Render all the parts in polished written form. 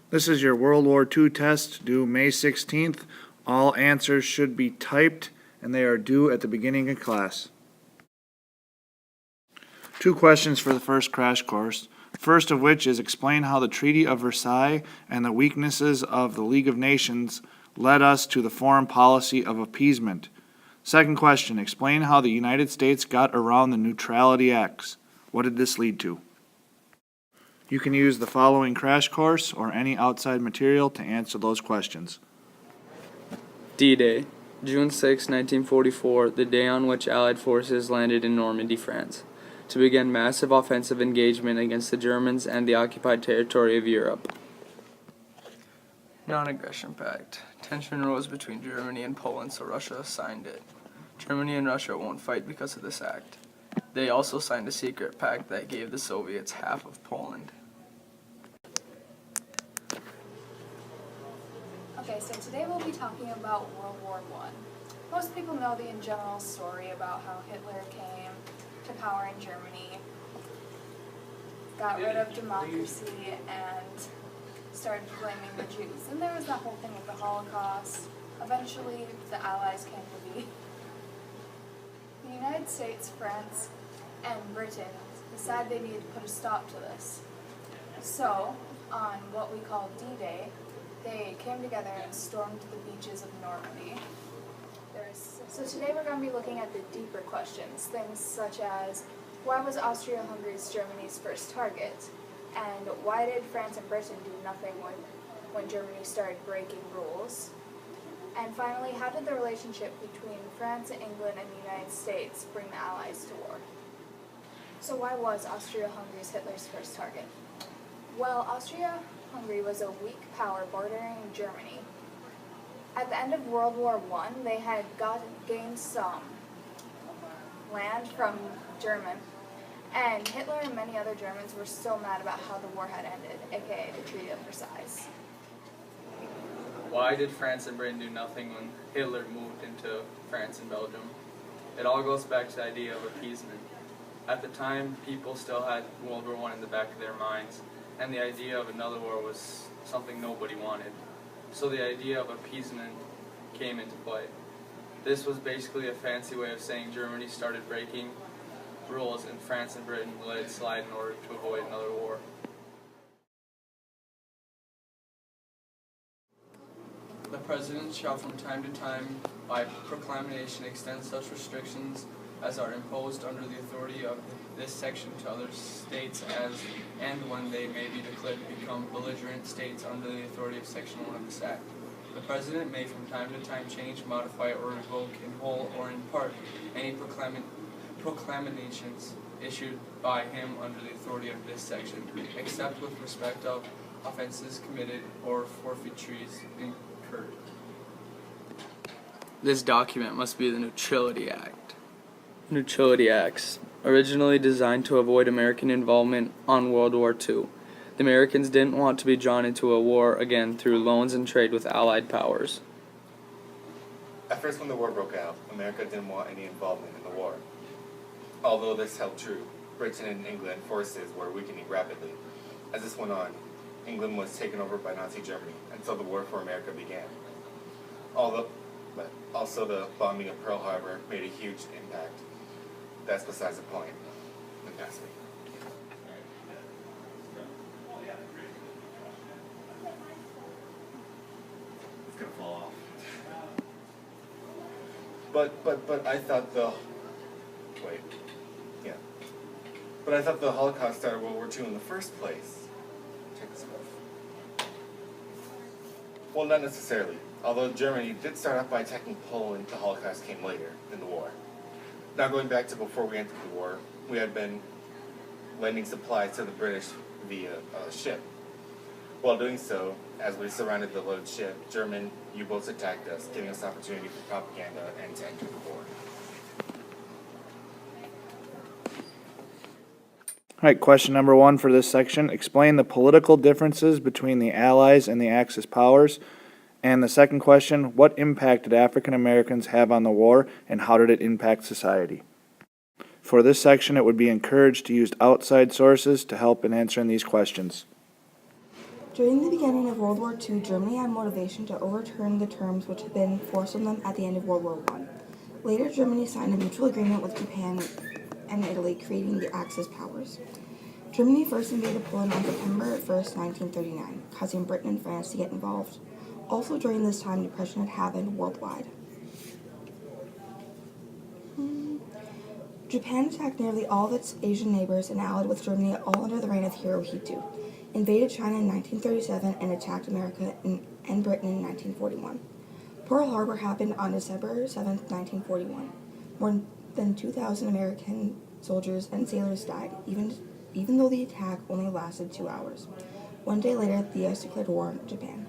This is your World War II test due May 16th. All answers should be typed and they are due at the beginning of class. 2 questions for the first crash course. First of which is explain how the Treaty of Versailles and the weaknesses of the League of Nations led us to the foreign policy of appeasement. Second question, explain how the United States got around the Neutrality Acts. What did this lead to? You can use the following crash course or any outside material to answer those questions. D-Day, June 6, 1944, the day on which Allied forces landed in Normandy, France, to begin massive offensive engagement against the Germans and the occupied territory of Europe. Non-aggression pact. Tension rose between Germany and Poland, so Russia signed it. Germany and Russia won't fight because of this act. They also signed a secret pact that gave the Soviets half of Poland. Okay, so today we'll be talking about World War I. Most people know the in general story about how Hitler came to power in Germany, got rid of democracy, and started blaming the Jews. And there was that whole thing with the Holocaust. Eventually, the Allies came to be. The United States, France, and Britain decided they needed to put a stop to this. So, on what we call D-Day, they came together and stormed the beaches of Normandy. So today we're going to be looking at the deeper questions, things such as why was Austria-Hungary Germany's first target? And why did France and Britain do nothing when Germany started breaking rules? And finally, how did the relationship between France, England, and the United States bring the Allies to war? So why was Austria-Hungary's Hitler's first target? Well, Austria-Hungary was a weak power bordering Germany. At the end of World War I, they had gained some land from German, and Hitler and many other Germans were still mad about how the war had ended, aka the Treaty of Versailles. Why did France and Britain do nothing when Hitler moved into France and Belgium? It all goes back to the idea of appeasement. At the time, people still had World War I in the back of their minds, and the idea of another war was something nobody wanted. So the idea of appeasement came into play. This was basically a fancy way of saying Germany started breaking rules and France and Britain let it slide in order to avoid another war. The President shall from time to time, by proclamation, extend such restrictions as are imposed under the authority of this section to other states as and when they may be declared to become belligerent states under the authority of Section 1 of this Act. The President may from time to time change, modify, or revoke in whole or in part any proclamations issued by him under the authority of this section, except with respect of offenses committed or forfeitures incurred. This document must be the Neutrality Act. Neutrality Acts, originally designed to avoid American involvement on World War II. The Americans didn't want to be drawn into a war again through loans and trade with Allied powers. At first, when the war broke out, America didn't want any involvement in the war. Although this held true, Britain and England forces were weakening rapidly. As this went on, England was taken over by Nazi Germany until the war for America began. But also the bombing of Pearl Harbor made a huge impact. That's besides the point. Pass me. It's gonna fall off. But I thought But I thought the Holocaust started World War II in the first place. Check this out. Well, not necessarily. Although Germany did start off by attacking Poland, the Holocaust came later in the war. Now going back to before we entered the war, we had been lending supplies to the British via ship. While doing so, as we surrounded the loaded ship, German U-boats attacked us, giving us opportunity for propaganda and to enter the war. All right, question number 1 for this section. Explain the political differences between the Allies and the Axis powers. And the second question, what impact did African Americans have on the war and how did it impact society? For this section, it would be encouraged to use outside sources to help in answering these questions. During the beginning of World War II, Germany had motivation to overturn the terms which had been forced on them at the end of World War I. Later, Germany signed a mutual agreement with Japan and Italy, creating the Axis powers. Germany first invaded Poland on September 1st, 1939, causing Britain and France to get involved. Also during this time, depression had happened worldwide. Japan attacked nearly all of its Asian neighbors and allied with Germany, all under the reign of Hirohito, invaded China in 1937, and attacked America and Britain in 1941. Pearl Harbor happened on December 7, 1941. More than 2,000 American soldiers and sailors died, even though the attack only lasted 2 hours. 1 day later, the U.S. declared war on Japan.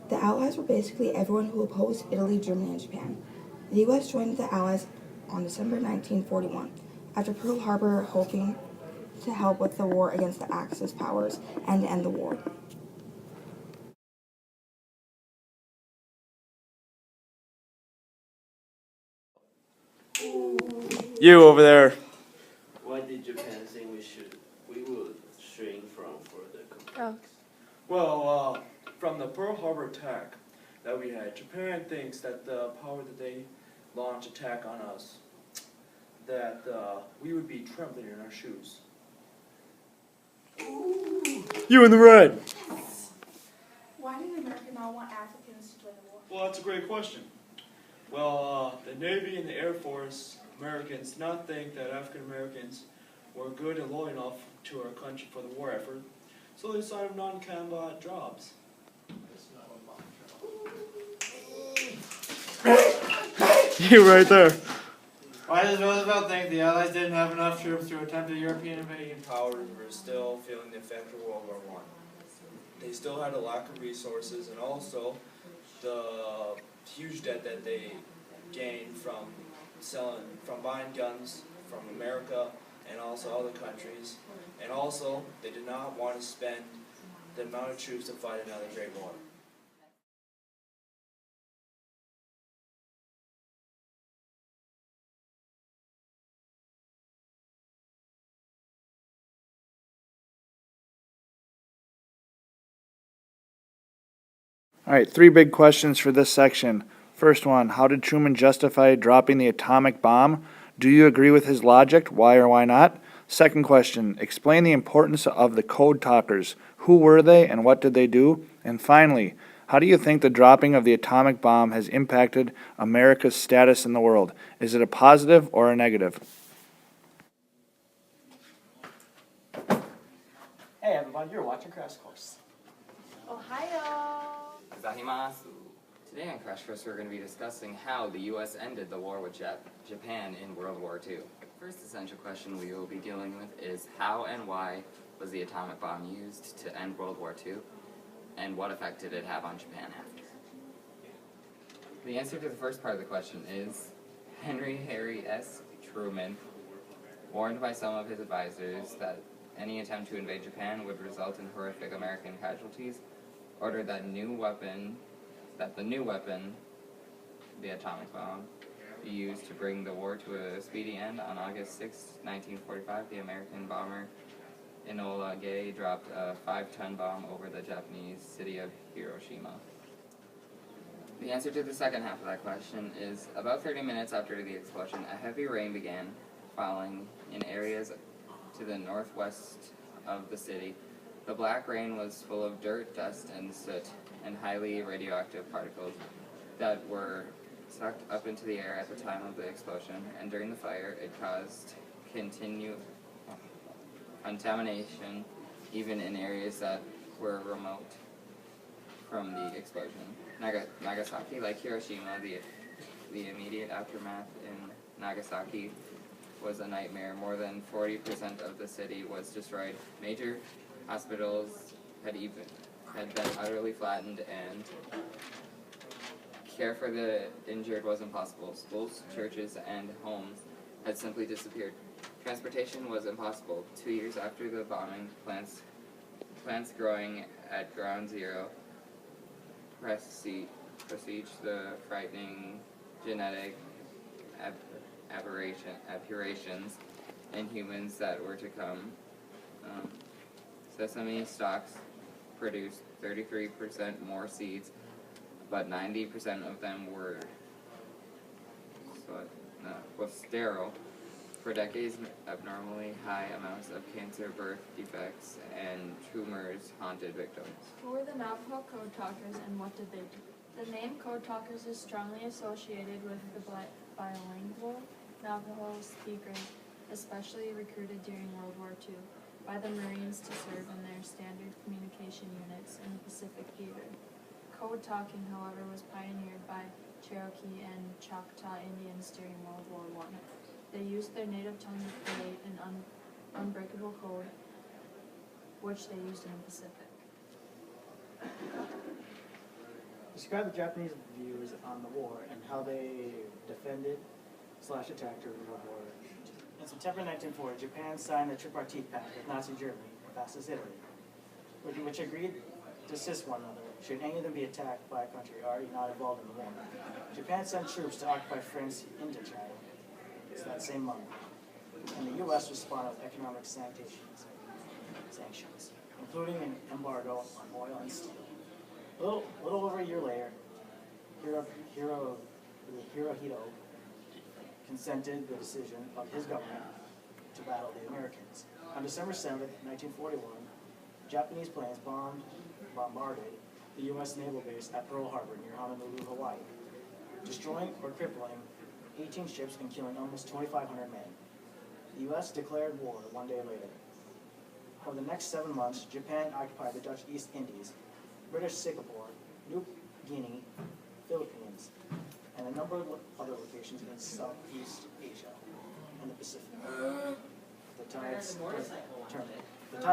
The Allies were basically everyone who opposed Italy, Germany, and Japan. The U.S. joined the Allies on December 1941, after Pearl Harbor, hoping to help with the war against the Axis powers and to end the war. You over there. Why did Japan say we would shrink from further conflict? Well, from the Pearl Harbor attack that we had, Japan thinks that the power that they launch attack on us, that we would be trembling in our shoes. You in the red. Why did America not want Africans to join the war? Well, that's a great question. Well, the Navy and the Air Force, Americans, did not think that African Americans were good and loyal enough to our country for the war effort, so they decided non-combat jobs. You right there. Why does Roosevelt think the Allies didn't have enough troops to attempt a European invasion? Powers were still feeling the effect of World War I. They still had a lack of resources, and also the huge debt that they gained from buying guns from America and also other countries. And also, they did not want to spend the amount of troops to fight another great war. All right, 3 big questions for this section. First one, how did Truman justify dropping the atomic bomb? Do you agree with his logic? Why or why not? Second question, explain the importance of the code talkers. Who were they and what did they do? And finally, how do you think the dropping of the atomic bomb has impacted America's status in the world? Is it a positive or a negative? Hey everyone, you're watching Crash Course. Ohio! Gozaimasu. Today on Crash Course we're going to be discussing how the U.S. ended the war with Japan in World War II. The first essential question we will be dealing with is how and why was the atomic bomb used to end World War II, and what effect did it have on Japan after? The answer to the first part of the question is Harry S. Truman, warned by some of his advisors that any attempt to invade Japan would result in horrific American casualties, ordered that the new weapon, the atomic bomb, be used to bring the war to a speedy end. On August 6, 1945, the American bomber Enola Gay dropped a 5-ton bomb over the Japanese city of Hiroshima. The answer to the second half of that question is about 30 minutes after the explosion, a heavy rain began falling in areas to the northwest of the city. The black rain was full of dirt, dust, and soot, and highly radioactive particles that were sucked up into the air at the time of the explosion, and during the fire it caused continued contamination even in areas that were remote from the explosion. Nagasaki, like Hiroshima, the immediate aftermath in Nagasaki was a nightmare. More than 40% of the city was destroyed. Major hospitals had been utterly flattened, and care for the injured was impossible. Schools, churches, and homes had simply disappeared. Transportation was impossible. 2 years after the bombing, plants growing at Ground Zero presaged the frightening genetic aberrations in humans that were to come. Sesame stalks produced 33% more seeds, but 90% of them were was sterile. For decades, abnormally high amounts of cancer, birth defects, and tumors haunted victims. Who were the Navajo code talkers and what did they do? The name code talkers is strongly associated with the bilingual Navajo speakers, especially recruited during World War II by the Marines to serve in their standard communication units in the Pacific Theater. Code talking, however, was pioneered by Cherokee and Choctaw Indians during World War I. They used their native tongue to create an unbreakable code, which they used in the Pacific. Describe the Japanese views on the war and how they defended/attacked during World War II. In September 1940, Japan signed the Tripartite Pact with Nazi Germany, Fascist Italy, which agreed to assist one another should any of them be attacked by a country already not involved in the war. Japan sent troops to occupy France into China that same month, and the U.S. responded with economic sanctions, including an embargo on oil and steel. A little over a year later, Hirohito consented the decision of his government to battle the Americans. On December 7th, 1941, Japanese planes bombarded the U.S. naval base at Pearl Harbor near Honolulu, Hawaii, destroying or crippling 18 ships and killing almost 2,500 men. The U.S. declared war one day later. Over the next 7 months, Japan occupied the Dutch East Indies, British Singapore, New Guinea, Philippines, and a number of other locations in Southeast Asia and the Pacific. The tide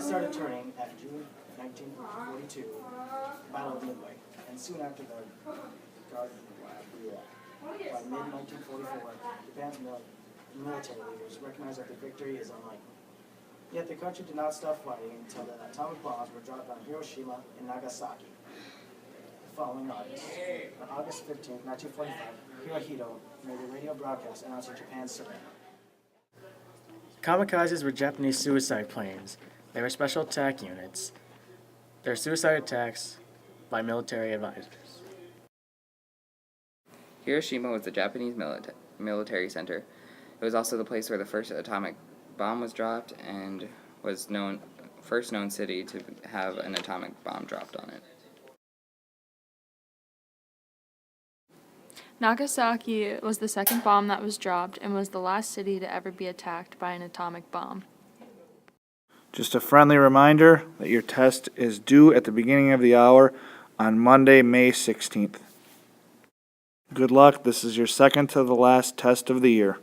started turning at June 1942, Battle of Midway, and soon after the Garden War. By mid-1944, Japan's military leaders recognized that the victory is unlikely. Yet the country did not stop fighting until the atomic bombs were dropped on Hiroshima and Nagasaki the following August. On August 15, 1945, Hirohito made a radio broadcast announcing Japan's surrender. Kamikazes were Japanese suicide planes. They were special attack units. They're suicide attacks by military advisors. Hiroshima was the Japanese military center. It was also the place where the first atomic bomb was dropped and was first known city to have an atomic bomb dropped on it. Nagasaki was the second bomb that was dropped and was the last city to ever be attacked by an atomic bomb. Just a friendly reminder that your test is due at the beginning of the hour on Monday, May 16th. Good luck. This is your second to the last test of the year.